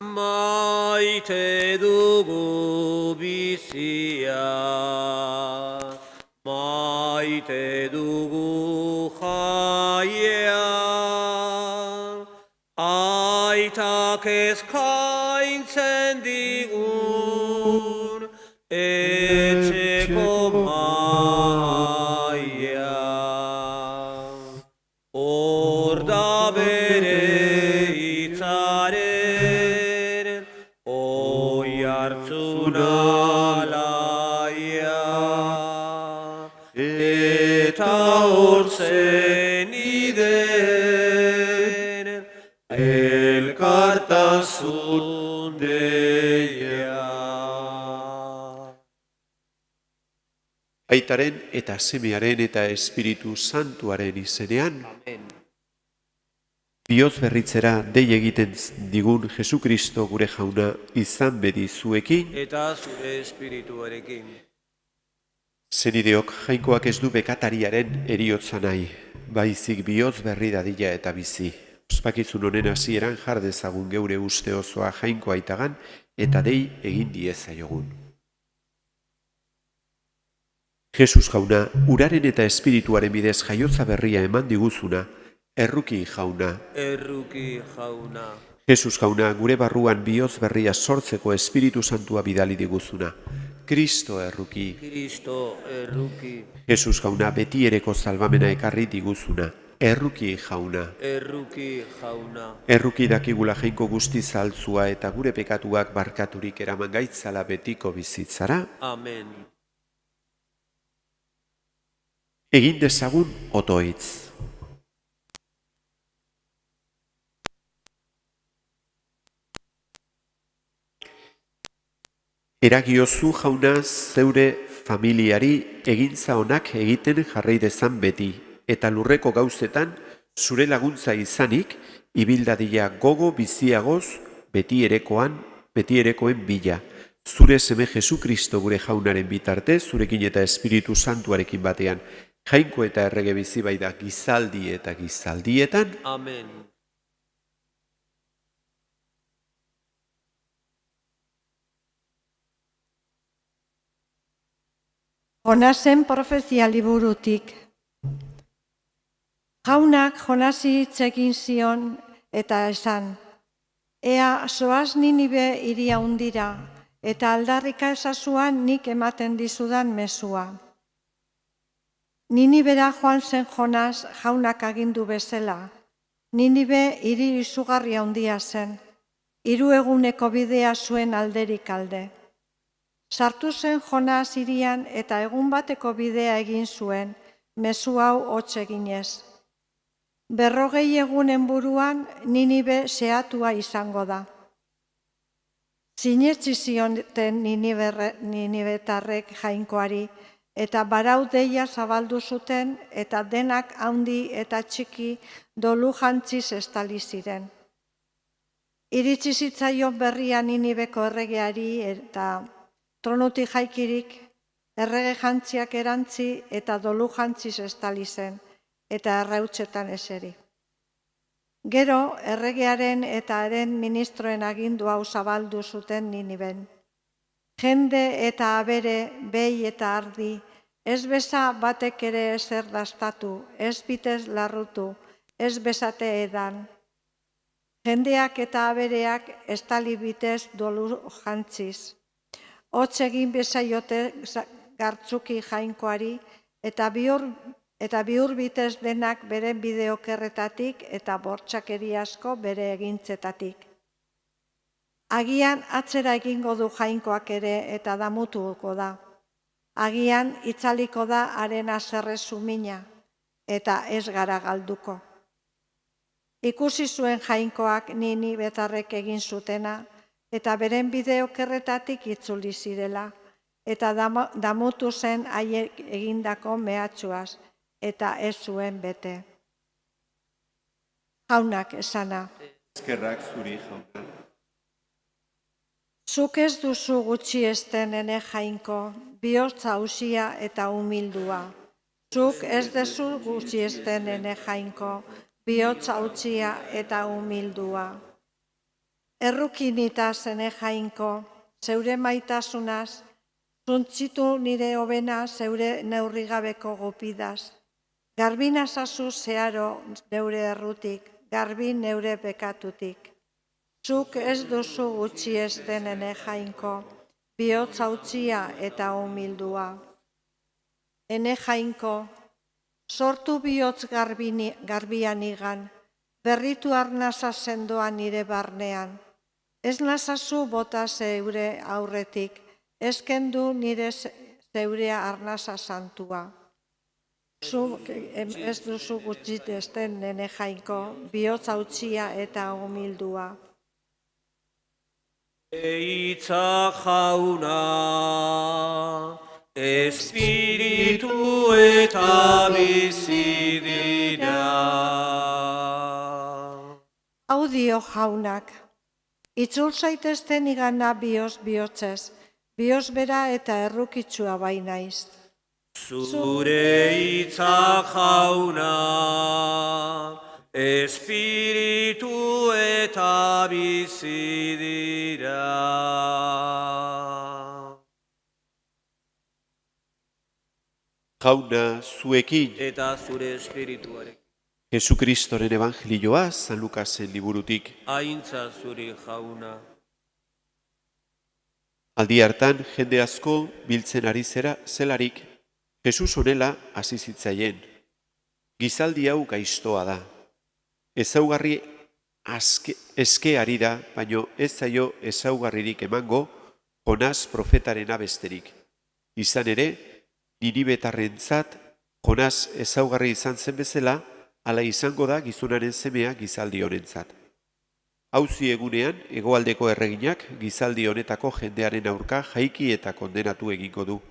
Maite dugu bizia, maite dugu jaia, aitak eskaintzen digun, etxeko maia. Hor da bere hitzaren, oi hartzuna laia, eta hor zeniden, elkartasun deia. Aitaren eta Semearen eta Espiritu Santuaren izenean, Amen. bihotz berritzera dei egiten digun Jesukristo gure jauna izan bedi zuekin, Eta zure espirituarekin. zenideok jainkoak ez du bekatariaren eriotza nahi, baizik bihotz berri dadila eta bizi. Ospakizun honen hasieran jar dezagun geure uste osoa jainko aitagan eta dei egin diezaiogun. Jesus jauna, uraren eta espirituaren bidez jaiotza berria eman diguzuna, erruki jauna. Erruki jauna. Jesus jauna, gure barruan bihotz berria sortzeko Espiritu Santua bidali diguzuna. Kristo erruki. Kristo erruki. Jesus jauna, beti ereko salbamena ekarri diguzuna. Erruki jauna. Erruki jauna. Erruki dakigula jainko guzti zaltzua eta gure pekatuak barkaturik eraman gaitzala betiko bizitzara. Amen. Egin dezagun otoitz. Eragiozu jauna zeure familiari egintza onak egiten jarrai dezan beti, eta lurreko gauzetan zure laguntza izanik, ibildadila gogo biziagoz beti erekoen bila. Zure seme Jesukristo gure jaunaren bitartez, zurekin eta Espiritu Santuarekin batean, jainko eta errege bizi bai da gizaldi eta gizaldietan. Amen. Jonasen profezia liburutik. Jaunak Jonasi hitz egin zion eta esan, ea zoaz Ninibe hiria hundira, eta aldarrika ezazuan nik ematen dizudan mezua. Ninibera joan zen Jonas jaunak agindu bezala. Ninibe hiri izugarria handia zen, 3 eguneko bidea zuen alderik alde. Sartu zen Jonas hirian eta egun bateko bidea egin zuen, mezu hau hots eginez. 40 egunen buruan Ninibe xehatua izango da. Sinetsi zioten Ninibetarrek jainkoari, eta barau deia zabaldu zuten eta denak handi eta txiki dolu jantziz estali ziren. Iritsi zitzaion berria Ninibeko erregeari eta tronutik jaikirik, errege jantziak erantzi eta dolu jantziz estali zen, eta errautsetan eseri. Gero, erregearen eta haren ministroen agindu hau zabaldu zuten Niniben. Jende eta abere, behi eta ardi, ez beza batek ere ezer dastatu, ez bitez larrutu, ez bezate edan. Jendeak eta abereak estali bitez dolu jantziz. Hots egin bezaiote gartzuki jainkoari eta bihur bitez denak beren bide okerretatik eta bortxakeri asko bere egintzetatik. Agian atzera egingo du jainkoak ere eta damutuko da. Agian itzaliko da haren haserre sumina eta ez gara galduko. Ikusi zuen jainkoak Ninibetarrek egin zutena eta beren bide okerretatik itzuli zirela eta damutu zen haiek egindako mehatxuaz eta ez zuen bete. Jaunak esana. Eskerrak zuri jauna. Zuk ez duzu gutxiesten ene jainko, bihotz hausia eta humildua. Zuk ez duzu gutxiesten ene jainko, bihotz hausia eta humildua. Errukinitaz ene jainko, zeure maitasunaz, zuntzitu nire hobena zeure neurrigabeko gopidaz. Garbin azazu zeharo neure errutik, garbin neure pekatutik. Zuk ez duzu gutxi esten ene jainko, bihotz hautzia eta humildua. Ene jainko, sortu bihotz garbian igan, berritu arnaza sendoan nire barnean. Ez nazazu bota zeure aurretik, ez kendu nire zeure arnaza santua. Zuk ez duzu gutxi esten nene jainko, bihotz hautzia eta humildua. Eitza jauna, espiritu eta bizi dira. Hau dio jaunak, itzul zaitezten igana bihotzez, bihoz bera eta errukitsua bainaiz. Zure hitza jauna, espiritu eta bizi dira. Jauna zuekin, Eta zure espirituarekin. Jesukristoren evangelioa San Lukasen liburutik. Aintza zuri jauna. Aldi hartan jende asko biltzen ari zelarik, Jesus honela hasi zitzaien. Gizaldi hau gaiztoa da. Ezaugarri eske ari da, baino ez zaio ezaugarririk emango Jonas profetarena besterik. Izan ere, Ninibetarrentzat Jonas ezaugarri izan zen bezala, hala izango da gizonaren semea gizaldi honentzat. Auzi egunean, hegoaldeko erreginak gizaldi honetako jendearen aurka jaiki eta kondenatu egingo du.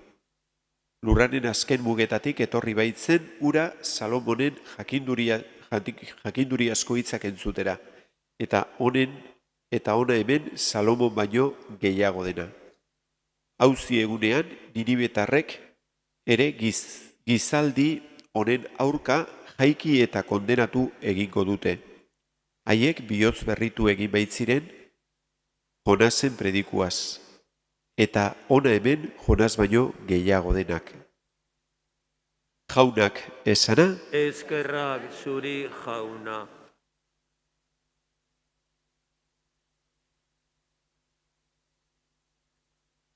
Lurranen azken mugetatik etorri baitzen ura Salomonen jakinduri asko hitzak entzutera, eta ona hemen Salomon baino gehiago dena. Auzi egunean, Ninibetarrek ere gizaldi honen aurka jaiki eta kondenatu egingo dute. Haiek bihotz berritu egin baitziren Jonasen predikuaz, eta ona hemen Jonas baino gehiago denak. Jaunak esana, Eskerrak zuri jauna.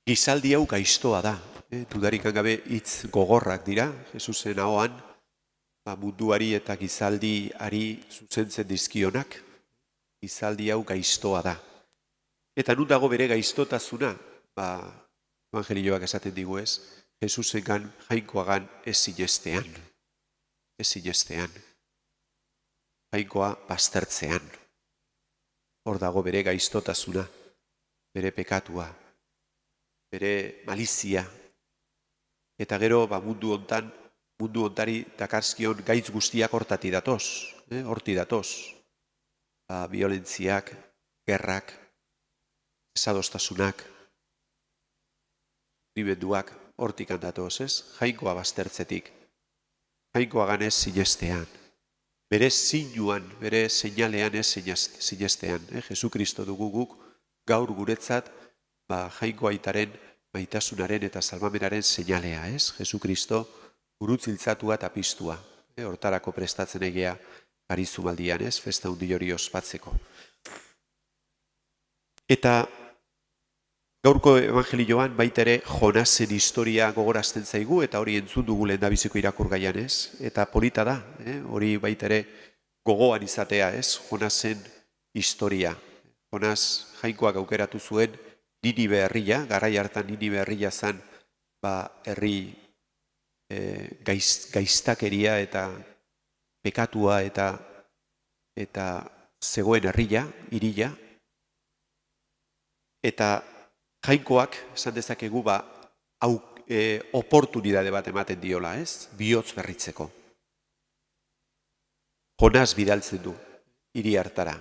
gizaldi hau gaiztoa da. Dudarik gabe hitz gogorrak dira, Jesusen ahoan, munduari eta gizaldiari zuzentzen dizkionak, gizaldi hau gaiztoa da. Eta nun dago bere gaiztotasuna, evangelioak esaten digu ez, Jesusengan jainkoagan ez sinestean. Ez sinestean. Jainkoa baztertzean. Hor dago bere gaiztotasuna, bere pekatua, bere malizia. Eta gero mundu ontari dakarzkion gaitz guztiak hortati datoz, horti datoz. Violentziak, gerrak, esadostasunak, nimenduak hortik handatoz, ez? Jainkoa baztertzetik, jainkoagan ez sinestean, bere sinuan, bere seinalean ez sinestean. Jesukristo dugu guk gaur guretzat jainko aitaren maitasunaren eta salbamenaren seinalea, ez? Jesukristo gurutziltzatua eta piztua, hortarako prestatzen egea Arizumaldian, ez? Festa hundi hori ospatzeko. Eta gaurko evangelioan baita ere Jonasen historia gogorazten zaigu, eta hori entzun dugu lehendabiziko irakurgaian, ez? Eta polita da, hori baita ere gogoan izatea, ez? Jonasen historia. Jonas jainkoak aukeratu zuen Ninive herria, garai hartan Ninive herria zen herri gaiztakeria eta pekatua eta zegoen herria, hiria. Eta jainkoak, esan dezakegu, oportunidade bat ematen diola, ez? Bihotz berritzeko. Jonas bidaltzen du, hiri hartara.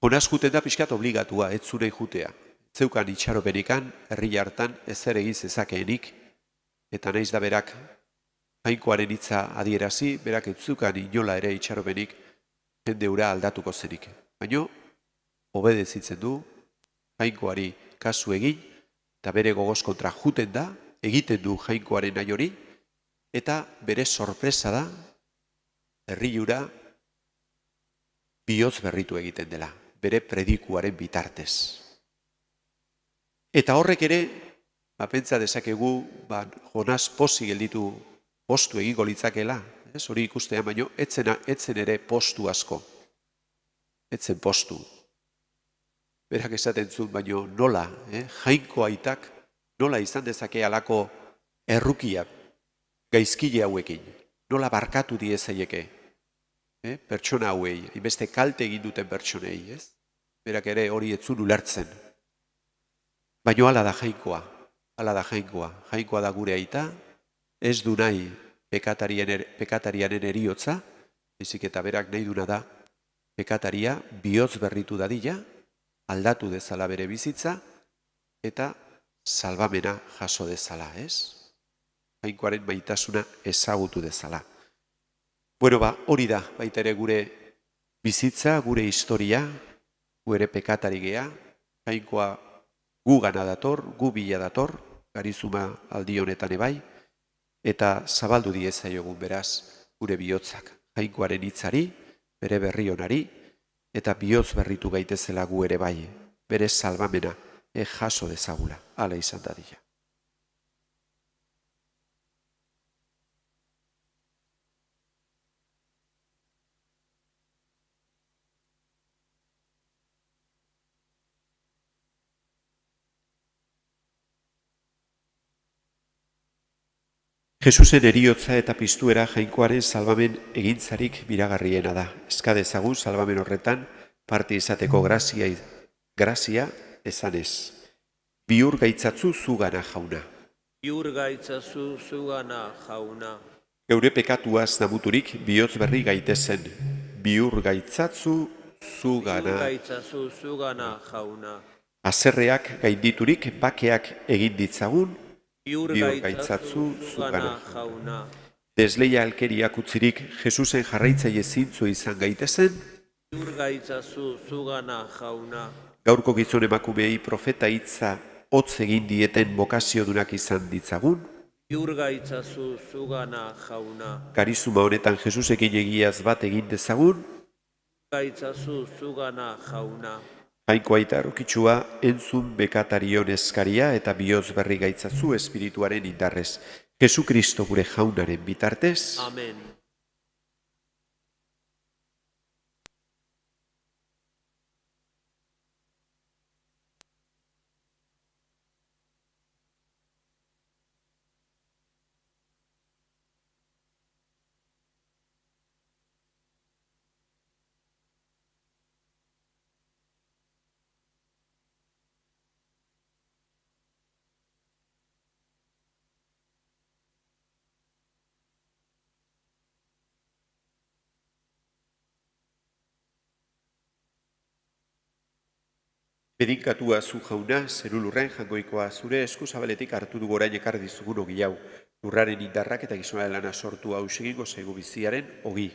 Jonas juten da pixkat obligatua, ez zure jutea. Zeukan itxaropenikan, herri hartan ezer egin zezakeenik, eta naiz da berak jainkoaren hitza adierazi, berak etzukan inola ere itxaropenik jende hura aldatuko zenik. Baina, obedezitzen du, jainkoari kasu egin, eta bere gogoz kontra juten da, egiten du jainkoaren nahi hori, eta bere sorpresa da, herrilura bihotz berritu egiten dela, bere predikuaren bitartez. Eta horrek ere, pentsa dezakegu, Jonas posi gelditu postu egingo litzakela, hori ikustean, baino, etzen ere postu asko. Etzen postu. Berak esaten zuen, baino nola, jainko aitak, nola izan dezake alako errukia, gaizkile hauekin, nola barkatu diezaieke, pertsona hauei, inbeste kalte egin duten pertsonei, ez? Berak ere hori ez zuen ulertzen. Baino hala da jainkoa, jainkoa da gure aita, ez du nahi pekatarianen eriotza, ezik eta berak nahi duna da, pekataria bihotz berritu dadila, aldatu dezala bere bizitza, eta salbamena jaso dezala, ez? Jainkoaren maitasuna ezagutu dezala. Bueno, hori da, baita ere gure bizitza, gure historia, gure pekatari gea, jainkoa gu gana dator, gu bila dator, garizuma aldi honetan ebai, eta zabaldu diezaiogun beraz gure bihotzak, jainkoaren hitzari, bere berri honari, eta bihotz berritu gaitezela gu ere bai, bere salbamena jaso dezagula, hala izan dadila. Jesusen eriotza eta piztuera jainkoaren salbamen egintzarik miragarriena da. Eska dezagun salbamen horretan parte izateko grazia esanez. Bihur gaitzatzu zugana jauna. Bihur gaitzazu zugana jauna. Geure pekatuaz namuturik bihotz berri gaitezen. Bihur gaitzatzu zugana. Bihur gaitzazu zugana jauna. Haserreak gainditurik bakeak egin ditzagun. Bihur gaitzazu zugana jauna. Desleia alkeriak utzirik Jesusen jarraitzaile zintzo izan gaitezen. Bihur gaitzazu zugana jauna. Gaurko gizon emakumeei profeta hitza hotz egin dieten bokaziodunak izan ditzagun. Bihur gaitzazu zugana jauna. Karizuma honetan Jesusekin egiaz bat egin dezagun. Gaitzazu zugana jauna. Jainko aita errukitsua entzun bekatarion eskaria eta bihotz berri gaitzazu espirituaren indarrez. Jesu Kristo gure jaunaren bitartez. Amen. Bedinkatua zu jauna, zerulurren jangoikoa zure eskuzabaletik hartu dugu orain ekarri dizugun ogi hau. Lurraren indarrak eta gizonaren lana sortu hau egingo zaigu biziaren ogi.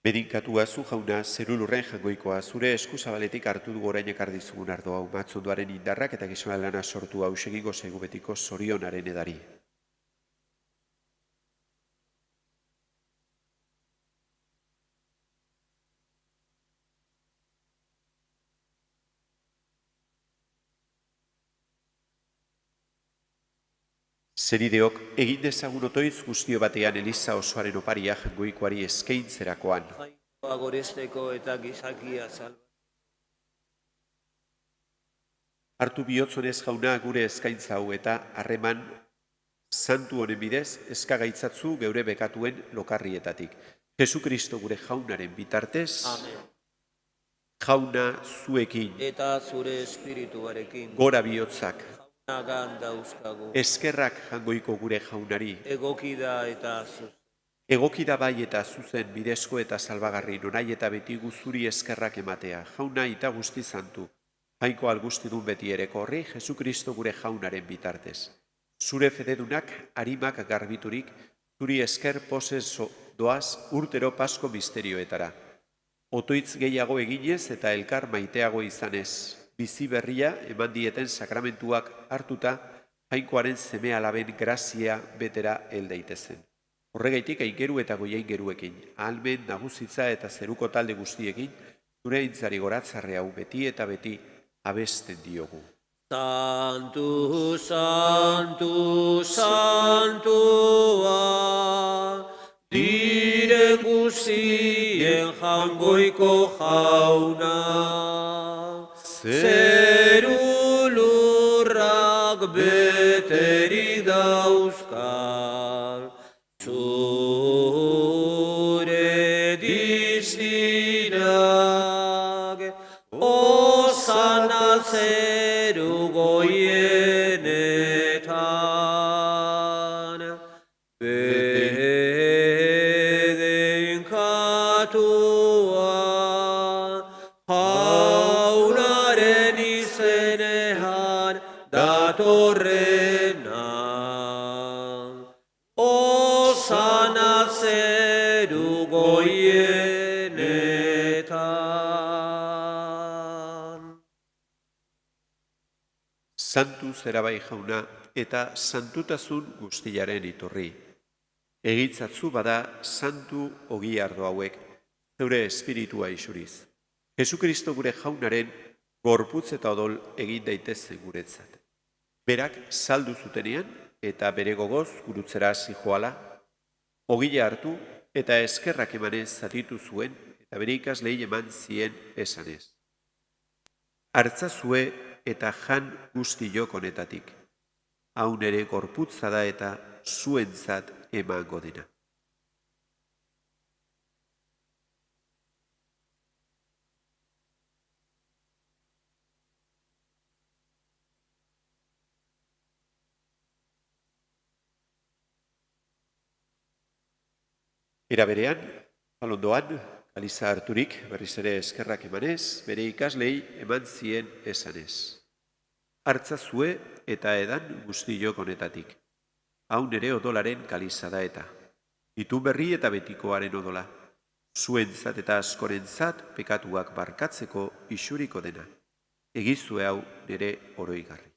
Bedinkatua zu jauna, zerulurren jangoikoa zure eskuzabaletik hartu dugu orain ekarri dizugun ardo hau. Matzondoaren indarrak eta gizonaren lana sortu hau egingo zaigu betiko zorionaren edari. Zerideok, egin dezagun otoiz guztio batean Eliza osoaren oparia jangoikoari eskaintzerakoan. Jainkoa goresteko eta gizakia salba. Hartu bihotzonez jauna gure eskaintza hau eta harreman santu honen bidez eskagaitzatzu geure bekatuen lokarrietatik. Jesu Kristo gure jaunaren bitartez. Amen. Jauna zuekin. Eta zure espirituarekin. Gora bihotzak. Nagan dauzkagu. Eskerrak jangoiko gure jaunari. Egoki da eta zuz. Egoki da bai eta zuzen bidezko eta salbagarri norai eta beti guzuri eskerrak ematea, jauna eta guzti zantu, jainko algustidun beti ereko horri, Jesu Kristo gure jaunaren bitartez. Zure fededunak harimak garbiturik, zuri esker posez doaz urtero Pasko misterioetara. Otoitz gehiago eginez eta elkar maiteago izanez, bizi berria eman dieten sakramentuak hartuta, jainkoaren seme alaben grazia betera hel daitezen. Horregaitik aingeru eta goiaingeruekin, ahalmen nagusitza eta zeruko talde guztiekin, zure aintzari goratzarre hau beti eta beti abesten diogu. Santu, santu, santua, diren guztien jangoiko jauna, zeru lurrak beterik dauzkal, zure diztinak, osana zeru goienetan, bedenkatua, jaunaren izenean datorrena. Osana zeru goienetan. Santu zera bai jauna eta santutasun guztiaren iturri. Egitzatzu bada santu ogi ardo hauek, zeure espiritua isuriz. Jesu Kristo gure jaunaren gorputz eta odol egin daitezen guretzat. Berak saldu zutenean eta bere gogoz gurutzera zijoala, ogila hartu eta eskerrak emanez zatitu zuen eta bere ikaslei eman zien esanez. Hartzazue eta jan guzti jok honetatik. Hau nere gorputza da eta zuentzat emango dena. Era berean, alondoan, kaliza harturik berriz ere eskerrak emanez, bere ikaslei eman zien esanez. Hartzazue eta edan guztiok honetatik. Hau nere odolaren kaliza da eta. Itun berri eta betikoaren odola. Zuentzat eta askorentzat pekatuak barkatzeko isuriko dena. Egizue hau nere oroigarri.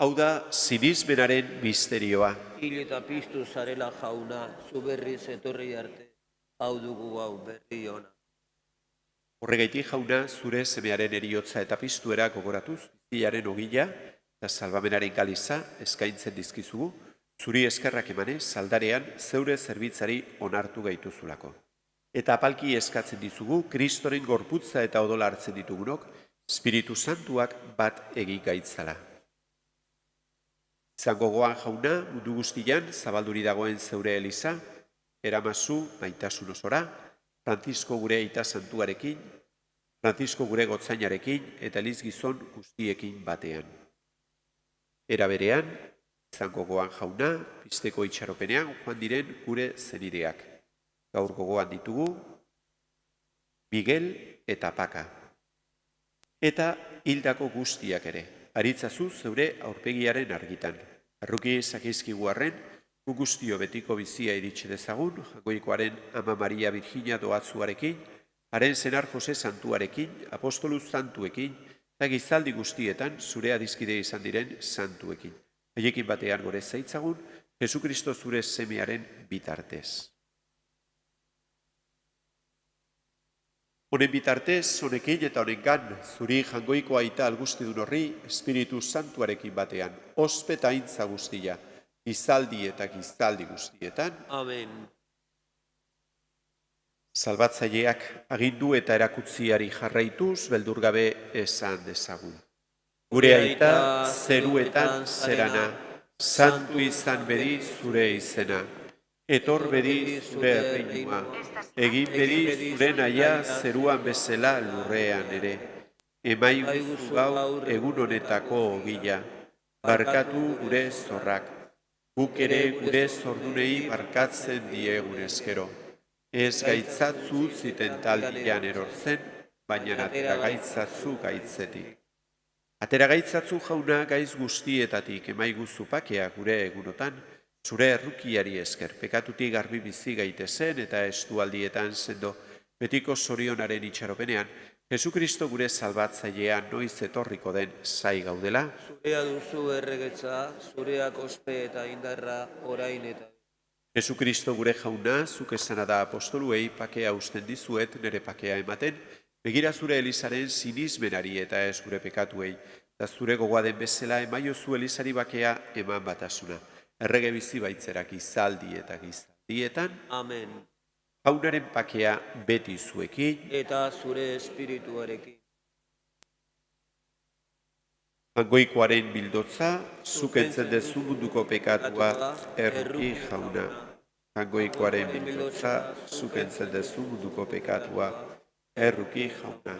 Hau da sinismenaren misterioa. Hil eta piztu zarela jauna, zu berriz etorri arte, hau dugu hau berri ona. Horregaitik jauna, zure semearen eriotza eta piztuera gogoratuz, zilaren ogila eta salbamenaren galiza eskaintzen dizkizugu, zuri eskerrak emanez, saldarean zeure zerbitzari onartu gaituzulako. Eta apalki eskatzen dizugu, Kristoren gorputza eta odola hartzen ditugunok, Espiritu Santuak bat egin gaitzala. Izango goan jauna, mundu guztian, zabalduri dagoen zeure eliza, eramazu maitasun osora, Francisco gure aita santuarekin, Francisco gure gotzainarekin eta eliz gizon guztiekin batean. Era berean, izango goan jauna, pizteko itxaropenean joan diren gure zenideak. Gaur gogoan ditugu, Miguel eta Paka. Eta hildako guztiak ere, aritzazu zeure aurpegiaren argitan. Arruki zakizkigu arren, gu guztio betiko bizia iritsi dezagun, jagoikoaren Ama Maria Virginia doatzuarekin, haren senar Jose Santuarekin, apostolu santuekin, eta gizaldi guztietan zure adizkide izan diren santuekin. Haiekin batean gore zaitzagun, Jesu Kristo zure semearen bitartez. Honen bitartez, honekin eta honengan, zuri jangoiko aita algustidun horri, Espiritu Santuarekin batean, ospe eta aintza guztia, gizaldi eta gizaldi guztietan. Amen. Salbatzaileak agindu eta erakutziari jarraituz, beldurgabe esan dezagun. Gure aita zeruetan zerana, santu izan bedi zure izena. Etor bedi zure erreinua, egin bedi zure naia zeruan bezala lurrean ere. Emaiguzu gaur egun honetako ogila, barkatu gure zorrak, guk ere gure zordunei barkatzen diegun eskero. Ez gaitzatzu ziten taldian erortzen, baina atera gaitzatzu gaitzetik. Atera gaitzatzu jauna gaiz guztietatik emaiguzu pakea gure egunotan, zure errukiari esker, pekatutik garbi bizi gaitezen eta estualdietan sendo betiko zorionaren itxaropenean, Jesukristo gure salbatzailea noiz etorriko den zai gaudela. Zurea duzu erregetza, zureak ospe eta indarra orain eta. Jesukristo gure jauna, zuk esana da apostoluei pakea usten dizuet nire pakea ematen, begira zure Elizaren sinismenari eta ez gure pekatuei, eta zure gogoa den bezala emaiozu Elizari bakea eman batasuna. Errege bizi baitzerak izaldi eta gizaldietan. Amen. Jaunaren pakea beti zuekin. Eta zure espirituarekin. Jaungoikoaren bildotza, zuk entzen dezu munduko pekatua erruki jauna. Jaungoikoaren bildotza, zuk entzen dezu munduko pekatua erruki jauna.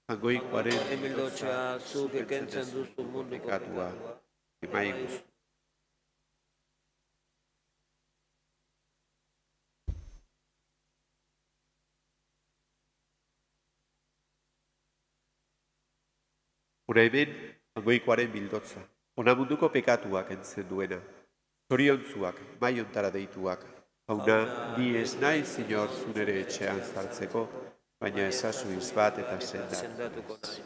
Jaungoikoaren bildotza, zuk entzen duzu munduko pekatua emaiguz. Hona hemen, Jaungoikoaren bildotza, ona munduko pekatuak entzen duena, zoriontzuak, maiontara deituak, jauna, ni ez nahi zinor zunere etxean zartzeko, baina ezazu izbat eta sendatuko nahi.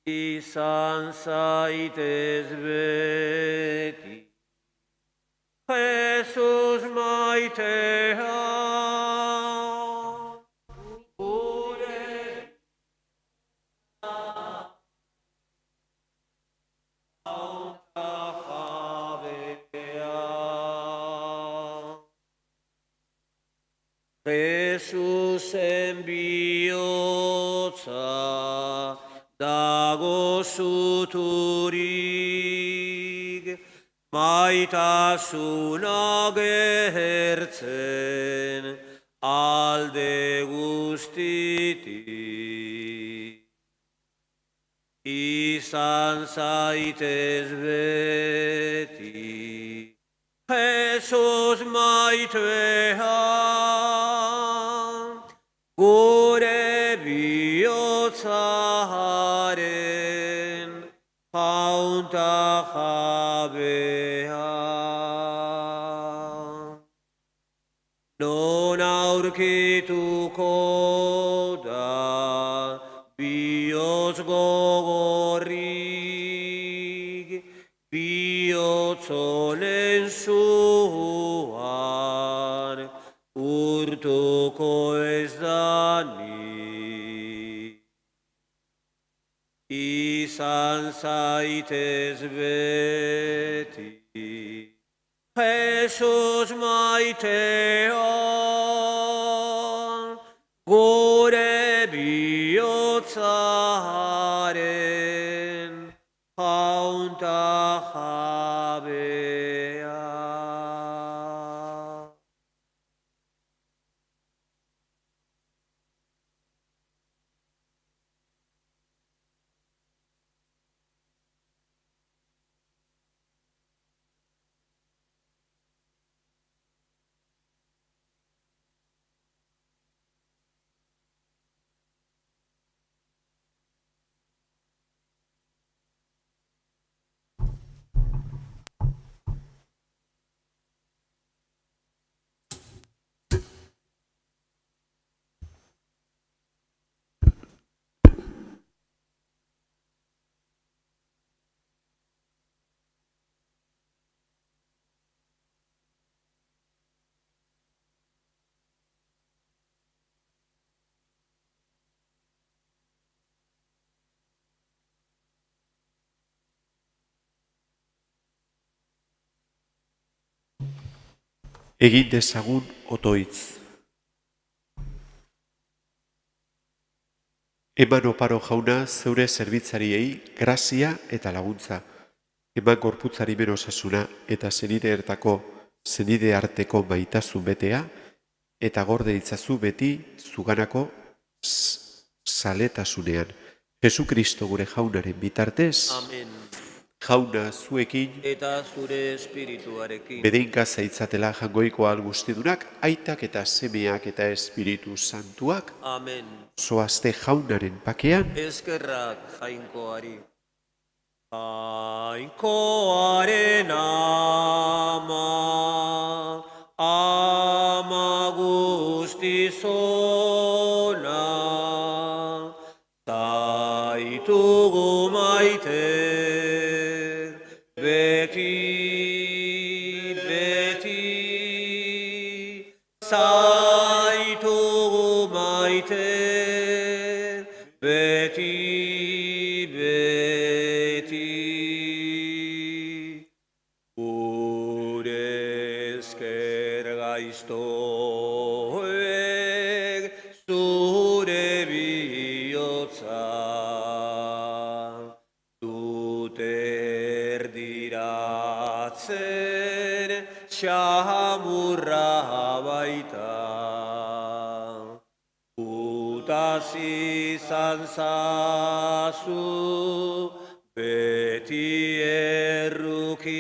Izan zaitez beti, Jesus maitea, gure hauta jabea. Jesusen bihotza, dago zuturik, maitasuna gertzen alde guztitik. Izan zaitez beti, Jesus maitea, gure bihotzaren jaunta jabea. Non aurkituko da bihotz gogorrik, bihotz honen zuan urtuko ez danik. Izan zaitez beti, Jesus maitea, gure bihotzaren jaunta jabea. Egin dezagun otoitz. Eman oparo jauna zeure zerbitzariei grazia eta laguntza. Eman gorputzari osasuna eta zenide arteko maitasun betea, eta gorde itzazu beti zuganako zaletasunean. Jesukristo gure jaunaren bitartez, Amen. jauna zuekin, Eta zure espirituarekin. bedeinka zaitzatela jangoiko guztidunak, aitak eta semeak eta espiritu santuak, Amen. zoazte jaunaren pakean, Eskerrak jainkoari. Jainkoaren ama guztizona, zaitugu maite, beti, zaitugu maite, beti. Gure esker gaiztoek zure bihotza dute erdiratzen xamurra baita. Utaz izan zazu beti errukia,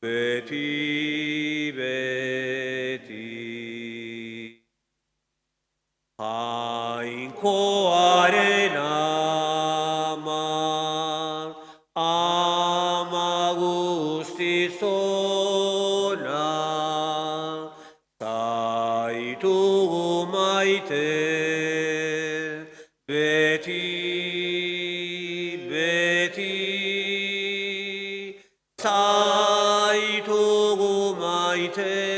beti. Jainkoaren ama guztizona, zaitugu maite, beti, zaitugu maite,